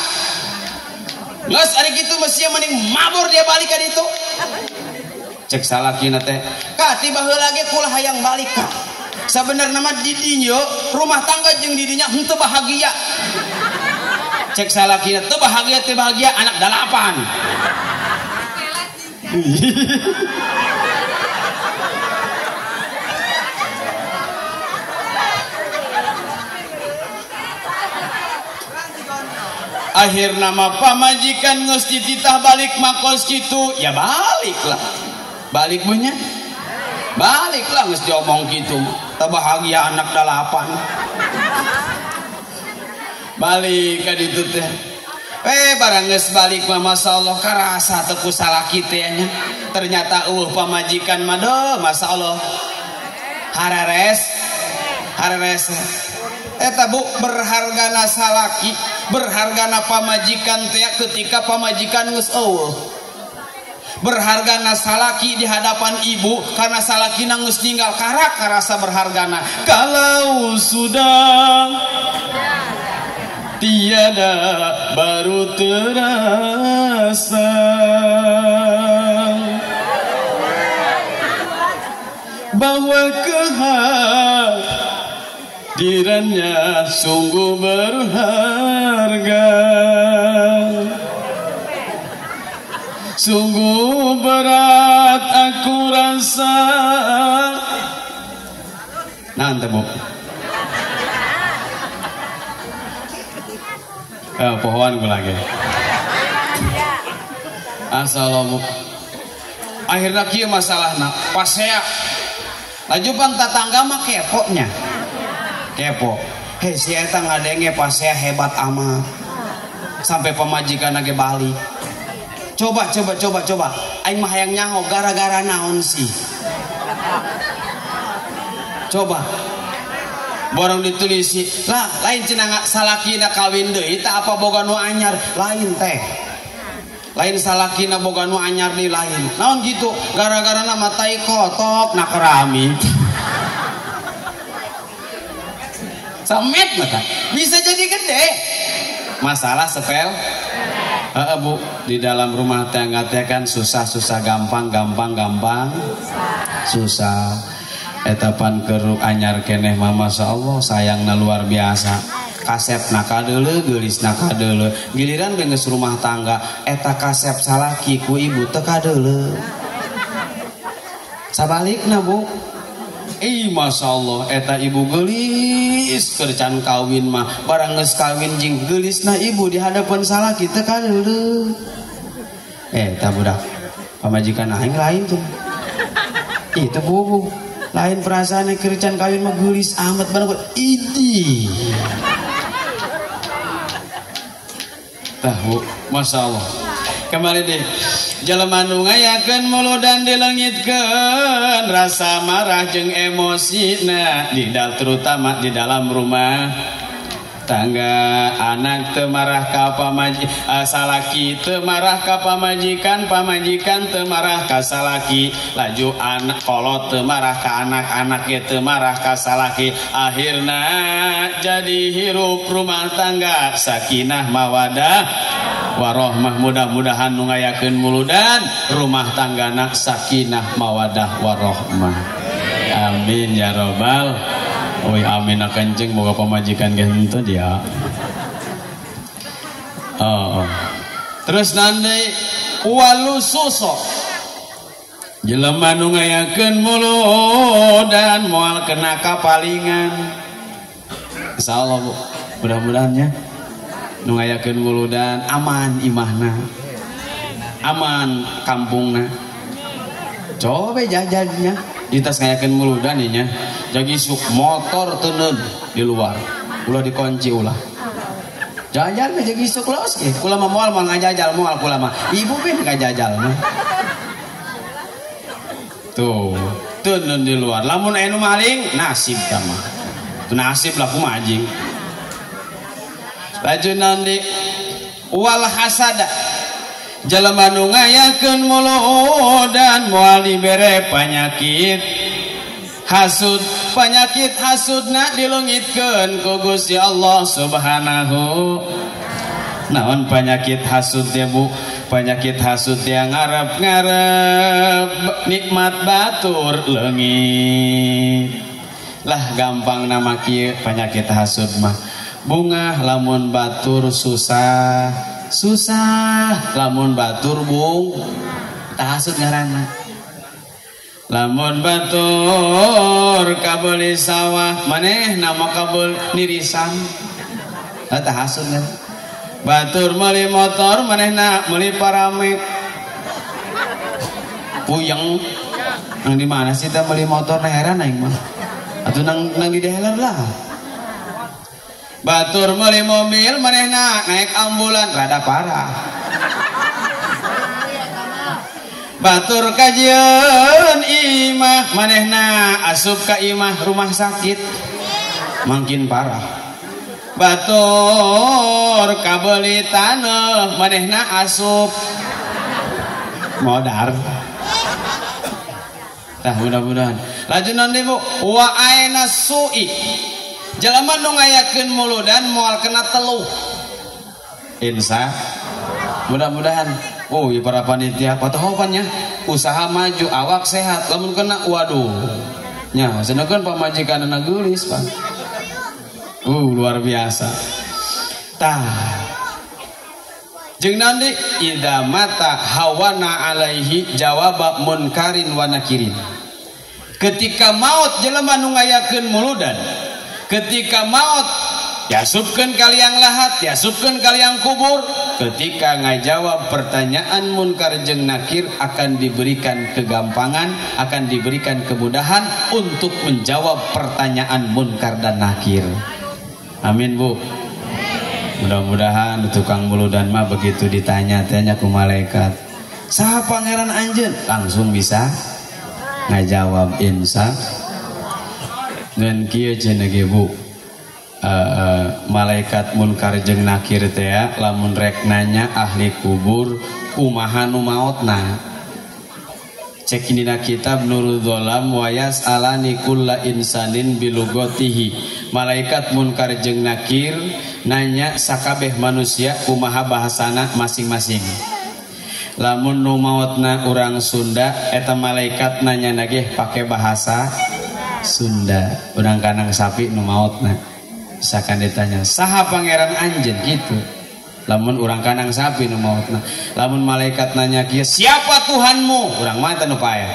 geus ari kitu mesti mending mabur dia balik ka ditu cek salakina teh ka tiba heula ge kula hayang balik ka sabenerna mah di dieu rumah tangga jeung di dinya henteu bahagia cek salakina teu bahagia anak dalapan akhir nama pamajikan geus dititah balik makos kitu ya baliklah balik punya baliklah geus diomong kitu teu bahagia anak dalapan balik ka ditu teh barang geus balik mah masyaallah karasa teu ku salaki teh nya ternyata pamajikan mah deuh masyaallah hareres eta bu berhargana salaki berhargana pamajikan teh ketika pamajikan geus eueuh berhargana salaki di hadapan ibu karena salakina geus ninggal karak karasa berhargana kalau sudah tiada baru terasa bahwa kehadirannya sungguh berharga, sungguh berat aku rasa. Nanti bu, pohon gue lagi. Assalamualaikum. Akhirnya kieu masalahna pas saya lajupan tetangga mah keponya kepo hei si eta ngadenge pas saya hebat amat sampai pemajikan lagi balik coba aing mah hayang nyaho gara-gara naon sih coba borong ditulisi lah lain cenah salakina kawin deui teh apa boga nu anyar lain teh lain salakina boga nu anyar di lain naon gitu gara-gara nama tai kotok na kerami samet mata bisa jadi gede masalah sepel Bu di dalam rumah tangga teh kan susah gampang susah etapan keruk anyar keneh mah masya Allah sayangna luar biasa kasep nakadeule geulis nakadeule giliran beungeus rumah tangga eta kasep salaki ku ibu teu kadeule sabalikna Bu masya Allah eta ibu geulis kercan kawin mah barang geus kawin jeung geulisna ibu di hadapan salaki teu kadeule eta budak pamajikan aing lain tuh itu Bu lain perasaannya kercan kawin mah geulis amat banget idi tahu masya Allah kembali deh jelema nu ngayakeun muludan dilengitkeun rasa marah jeung emosina terutama di dalam rumah tangga anak teu marah ka salaki teu marah ka pamajikan teu marah ka salaki laju anak kolot teu marah ka anak-anak ge teu marah ka salaki akhirna jadi hirup rumah tangga sakinah mawadah warahmah mudah-mudahan nu ngayakeun muludan rumah tanggana sakinah mawadah warahmah amin ya robbal oi amin kenceng boga pamajikan ge henteu dia terus nanti walususo jelema nu ngayakeun muludan moal kena kapalingan insyaallah Bu mudah-mudahannya nu ngayakeun muludan aman imahna aman kampungna coba jajannya di tas ngayakeun muludan nya jagi suk motor teunun di luar ulah dikunci ulah jajan ke jagi suk los ge kula mah moal ngajajal moal kula mah ibu bin ngajajal mah tuh teunun di luar lamun aya nu maling nasib da mah nasib lah kumaha anjing laju nanti wal hasada jelema nu ngayakeun muludan moal dibere penyakit hasudna dilungitkeun ku Gusti Allah Subhanahu naon penyakit hasud ya Bu penyakit hasud yang ngarep nikmat batur leungit lah gampang nama kieu penyakit hasud mah bunga lamun batur susah lamun batur bung tah hasud ngaranna lamun batur kabeli sawah maneh nama kabel nirisan tah hasud kan batur meuli motor manehna meuli paramek puyeng nang di mana sih teh meuli motor na heran aing mah atuh nang di dealer lah batur meuli mobil manehna naik ambulan rada parah batur kajian imah manehna asup ka imah rumah sakit makin parah batur kabeli tanah manehna asup modar tah mudah-mudahan laju nanti Bu wa aina su'i jelema nu ngayakeun muludan moal kena teluh insya mudah-mudahan iya para panitia patohopannya usaha maju awak sehat lamun kena waduh nya sedangkan pamajikanna geulis Pak luar biasa tah jeung nanti ida mata hawana alaihi jawaba munkarin wa nakirin ketika maut jelema nu ngayakeun muludan ketika maut yasupkeun kaliang lahat yasupkeun kaliang kubur ketika ngajawab pertanyaan munkar jeung nakir akan diberikan kegampangan akan diberikan kemudahan untuk menjawab pertanyaan munkar dan nakir amin Bu mudah-mudahan tukang muludan mah begitu ditanya-tanya ku malaikat saha pangeran anjeun langsung bisa ngajawab insya ngan kieu cenah ge Bu. Malaikat munkar jeung nakir teh lamun rek nanya ahli kubur kumaha nu maotna. Cek dina kitab Nurul Dzalam wa yas'alani kulla insanin bilugotihi. Malaikat munkar jeung nakir nanya sakabeh manusia kumaha bahasana masing-masing. Lamun nu maotna urang Sunda eta malaikat nanya nagih pake bahasa Sunda. Urang kanang sapi nu maotna misalkan ditanya saha pangeran anjeun gitu. Lamun urang kanang sapi nu maotna. Lamun malaikat nanya kieu siapa Tuhanmu? Urang mah teu paeh.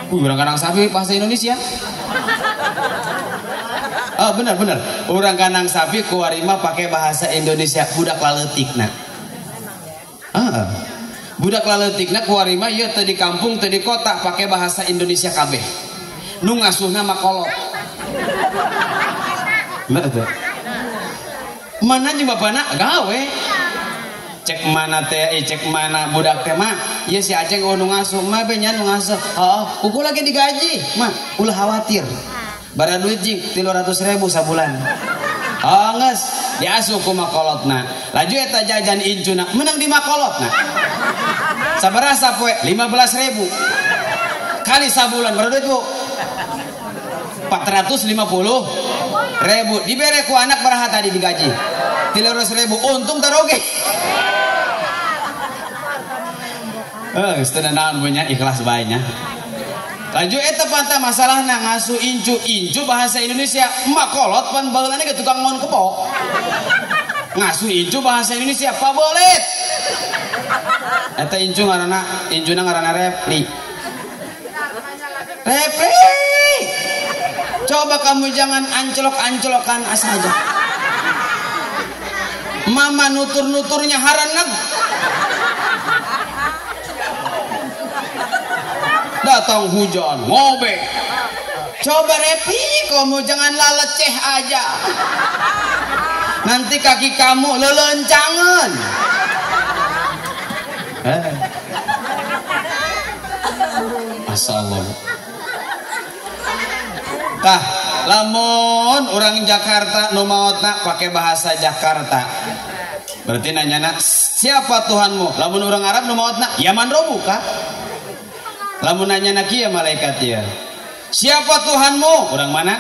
Urang kanang sapi bahasa Indonesia. Oh benar. Urang kanang sapi kuarima pakai bahasa Indonesia budak laleutikna. Budak laleutikna kuarima ieu teu di kampung teu di kota pakai bahasa Indonesia kabeh. Nu ngasuhna makolot. Bener teh. Mana jeung bapana gawe cek mana teh cek mana budak teh mah ieu si Aceng nu ngasuh mah be nya nu ngasuh kuku lagi digaji mah ulah khawatir bara duit jing 300.000 sabulan geus diasuh ku makolotna laju eta jajan incuna menang di makolotna sabaraha poe 15.000 kali sabulan bara duit Bu 450.000 dibere ku anak baraha tadi digaji 300.000 untung taroge setengah naon punya ikhlas baiknya laju eta panta masalahna ngasuh incu bahasa Indonesia makolot pan baheulana ge tukang mon kebo ngasuh incu bahasa Indonesia pabolet eta incuna ngaranna Repli. Coba kamu jangan ancelok-ancelokan saja. Mama nutur-nuturnya haranag. Datang hujan, ngobe. Coba Repi, kamu jangan laleceh aja. Nanti kaki kamu lelencangan. Masyaallah. Tah, lamun orang Jakarta nu maotna pakai bahasa Jakarta. Berarti nanyana siapa Tuhanmu? Lamun orang Arab nu maotna Yaman Robuka. Lamun nanyana kieu malaikat ieu. Siapa Tuhanmu? Orang mana?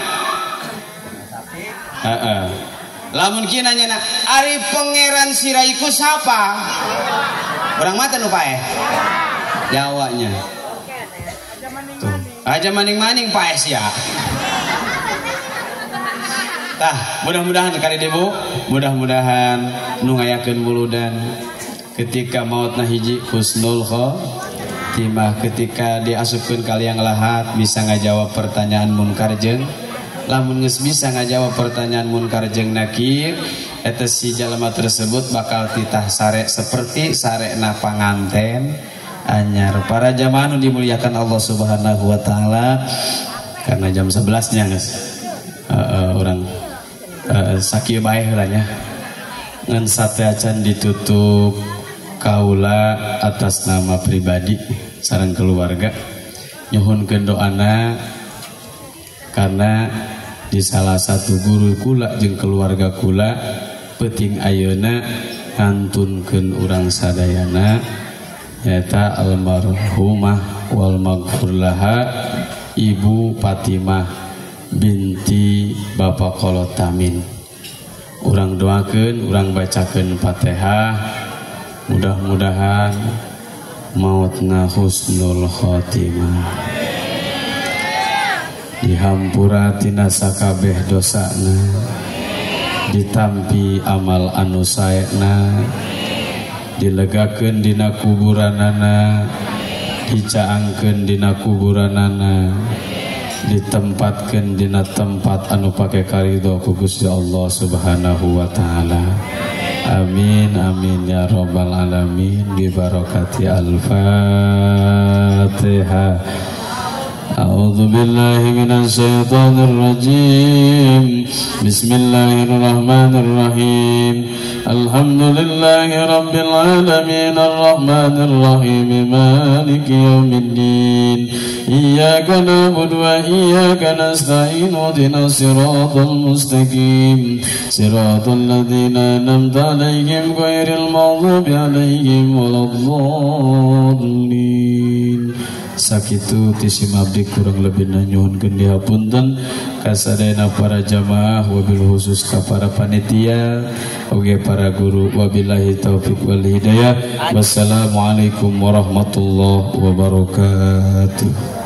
Lamun kieu nanyana ari pangeran siraiku siapa? Orang mata nu paeh. Jawanya. Tuh. Aja maning-maning paeh sia. Tah, mudah-mudahan kali debu, mudah-mudahan nu ngayakeun wuludan ketika mautna hiji husnul khotimah, ketika diasupkeun ka liang lahat bisa ngajawab pertanyaan munkar jeung lamun geus bisa ngajawab pertanyaan munkar jeung nakir eta si jalma tersebut bakal titah sare seperti sarena panganten anyar. Para jamaah nu dimuliakan Allah Subhanahu wa taala, karena jam 11-nya geus orang sakieu bae heula nya ngan sateacan ditutup kaula atas nama pribadi sareng keluarga nyuhunkeun doana karena di salah satu guru kula jeung keluarga kula peuting ayeuna ngantunkeun urang sadayana nyata almarhumah wal maghfur laha Ibu Fatimah binti Bapak Kolotamin. Urang doakeun, urang bacakeun Fatihah, mudah-mudahan mautna husnul khotimah, dihampura tina sakabeh dosana, ditampi amal anu saena, dilegakeun dina kuburanana, dicaangkeun dina kuburanana, ditempatkeun dina tempat anu pake karidho ku Gusti Allah Subhanahu wa taala. Amin amin ya rabbal alamin bi barakati al-Fatihah. A'udzu billahi minasy syaithanir rajim. Bismillahirrahmanirrahim. Alhamdulillahi rabbil alamin arrahmanir rahim maliki yaumiddin iyyaka na'budu wa iyyaka nasta'in ihdinas siratal mustaqim siratal ladzina an'amta 'alaihim ghairil maghdubi 'alaihim waladdallin. Sakitu tisi mabdi kurang lebih nanyuhunkeun dihapunten kasadayana para jamaah wabil khusus ka para panitia oge para guru wabillahi taufik wal hidayah. Wassalamualaikum warahmatullahi wabarakatuh.